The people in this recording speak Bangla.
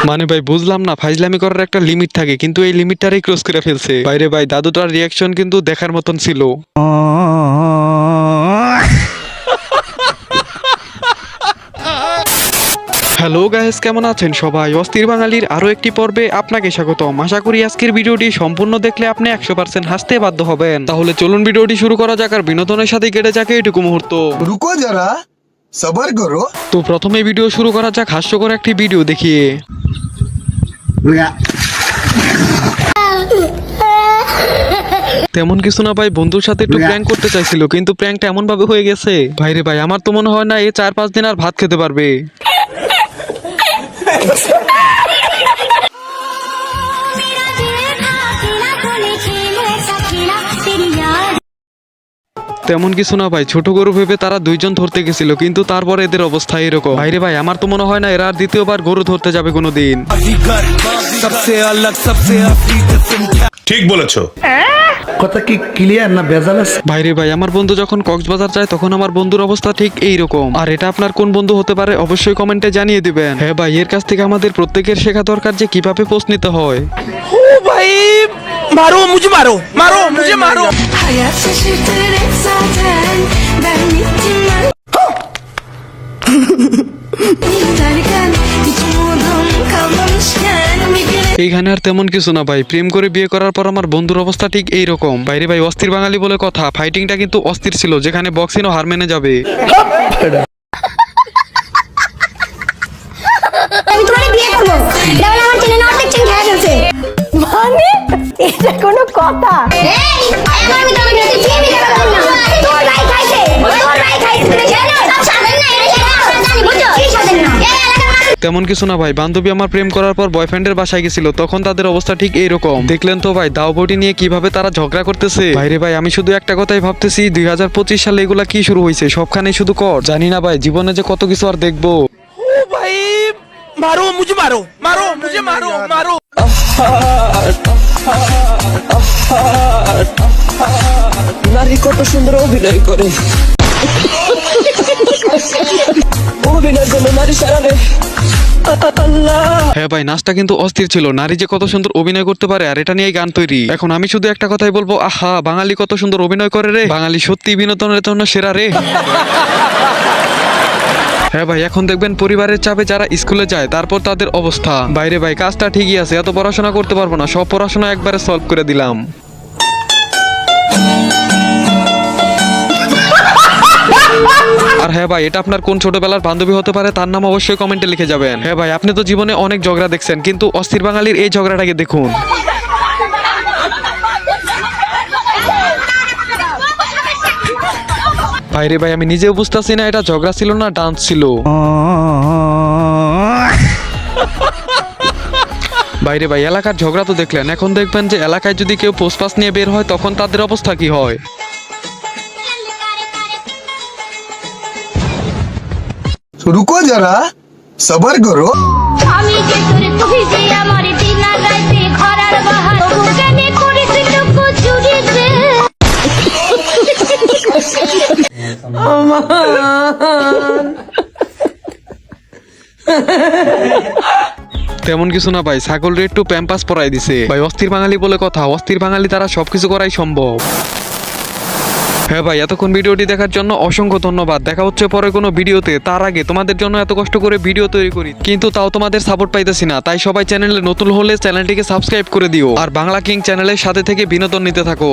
মানে ভাই বুঝলাম না, ফাইজলামি করার একটা লিমিট থাকে, কিন্তু এই লিমিটটারই ক্রস করে ফেলছে। বাইরে ভাই দাদুটার রিয়াকশন কিন্তু দেখার মতন ছিল। হ্যালো গাইস, কেমন আছেন সবাই? অস্থির বাঙালির আরো একটি পর্বে আপনাকে স্বাগতম। আশা করি আজকের ভিডিওটি সম্পূর্ণ দেখলে আপনি 100% হাসতে বাধ্য হবেন। তাহলে চলুন ভিডিওটি শুরু করা যাক, আর বিনোদনের সাথে কেটে যাক এইটুকু মুহূর্ত। রুকো যারা, সবার করো। তো প্রথমে ভিডিও শুরু করা যাক হাস্যকর একটি ভিডিও দেখিয়ে। তেমন কিছু না ভাই, বন্ধুর সাথে একটু প্র্যাঙ্ক করতে চাইছিল, কিন্তু প্র্যাঙ্কটা এমন ভাবে হয়ে গেছে ভাইরে ভাই, আমার তো মনে হয় না এই 4-5 দিন আর ভাত খেতে পারবে। তেমন কিছু না ভাই, ছোট গরু ভেবে তারা দুইজন ধরতে গেছিল, কিন্তু তারপরে এদের অবস্থা এরকম। ভাইরে ভাই, আমার তো মনে হয় না এরা আর দ্বিতীয়বার গরু ধরতে যাবে কোনোদিন। ঠিক বলেছো। কথা কি ক্লিয়ার না ভেজাল আছে? ভাইরে ভাই, আমার বন্ধু যখন কক্সবাজার যায় তখন আমার বন্ধুর অবস্থা ঠিক এইরকম। আর এটা আপনার কোন বন্ধু হতে পারে অবশ্যই কমেন্টে জানিয়ে দিবেন। হ্যাঁ ভাই, এর কাছ থেকে আমাদের প্রত্যেকের শেখা দরকার যে কিভাবে পোস্ট নিতে হয়। ओ भाई मारो मुझे, मारो मारो मुझे, मारो। Hayat şaşırtır hep zaten. Ben gittim ben. Giderken hiç umudum kalmamışken bir güne এইখানে আর তেমন কিছু না ভাই, প্রেম করে বিয়ে করার পর আমার বন্ধুর অবস্থা ঠিক এইরকম। বাইরে ভাই, অস্থির বাঙালি বলে কথা, ফাইটিংটা কিন্তু অস্থির ছিল, যেখানে বক্সিংও হার মেনে যাবে। আমি তোমারে বিয়ে করব। ডাবল আমার চ্যানেলে অর্ধেক চ্যানেল খেয়ে ফেলছে। মানে এটা কোনো কথা? এই আমার আমি তোমাকে তুই বিয়ে করব না। তোর ভাই খাইছে, তোর ভাই খাইছে, তুমি জানো? সব সাধন না, এটা জানি বুঝছো? কি সাধন না? এই এলাকার মানুষ তেমন কিছু না ভাই, বান্ধবী আমার প্রেম করার পর বয়ফ্রেন্ডের বাসায় গেছিল, তখন তাদের অবস্থা ঠিক এইরকম। দেখলেন তো ভাই, দাও বটি নিয়ে কিভাবে তারা ঝগড়া করতেছে। ভাইরে ভাই, আমি শুধু একটা কথাই ভাবতেছি, 2025 সালে এগুলা কি শুরু হয়েছে? সবখানে শুধু কর। জানি না ভাই, জীবনে যে কত কিছু আর দেখবো। ओ भाई मारो मुझे, मारो मारो मुझे, मारो मारो। নারী কত সুন্দর অভিনয় করে, অভিনয়ের জন্য নারী সারারে আল্লাহ। হ্যাঁ ভাই, নাচটা কিন্তু অস্থির ছিল, নারী যে কত সুন্দর অভিনয় করতে পারে, আর এটা নিয়ে গান তৈরি। এখন আমি শুধু একটা কথাই বলবো, আহা বাঙালি কত সুন্দর অভিনয় করে রে, বাঙালি সত্যি বিনোদনের জন্য সেরা রে। হ্যাঁ ভাই, এখন দেখবেন পরিবারের চাপে যারা স্কুলে যায় তারপর তাদের অবস্থা। বাইরে ভাই, কাজটা ঠিকই আছে, এত পড়াশোনা করতে পারবো না, সব পড়াশোনা একবারে সলভ করে দিলাম। আর হ্যাঁ ভাই, এটা আপনার কোন ছোটবেলার বান্ধবী হতে পারে তার নাম অবশ্যই কমেন্টে লিখে যাবেন। হ্যাঁ ভাই, আপনি তো জীবনে অনেক ঝগড়া দেখছেন, কিন্তু অস্থির বাঙালির এই ঝগড়াটাকে দেখুন। ভাইরে ভাই, আমি নিজেও বুঝতেছি না এটা ঝগড়া ছিল না ডান্স ছিল। বাইরে ভাই, এলাকার ঝগড়া তো দেখলেন, এখন দেখবেন যে এলাকায় যদি কেউ পোস্টপাস নিয়ে বের হয় তখন তাদের অবস্থা কি হয়। রুকো যারা, সবার করো। আমি যে তোরে তুই যে আমার দিনা রাতে খরার বাহার ওখানে করেছিল কচুরিতে। তেমন কিছু না ভাই, ছাগল একটু প্যাম্পাস পরাই দিছে। ভাই অস্থির বাঙালি বলে কথা, অস্থির বাঙালি তারা সবকিছু করাই সম্ভব। হ্যাঁ ভাই, এতক্ষণ ভিডিওটি দেখার জন্য অসংখ্য ধন্যবাদ। দেখা হচ্ছে পরে কোনো ভিডিওতে। তার আগে তোমাদের জন্য এত কষ্ট করে ভিডিও তৈরি করি, কিন্তু তাও তোমাদের সাপোর্ট পাইতেছি না। তাই সবাই চ্যানেলে নতুন হলে চ্যানেলটিকে সাবস্ক্রাইব করে দিও, আর বাংলা কিং চ্যানেলের সাথে থেকে বিনোদন নিতে থাকো।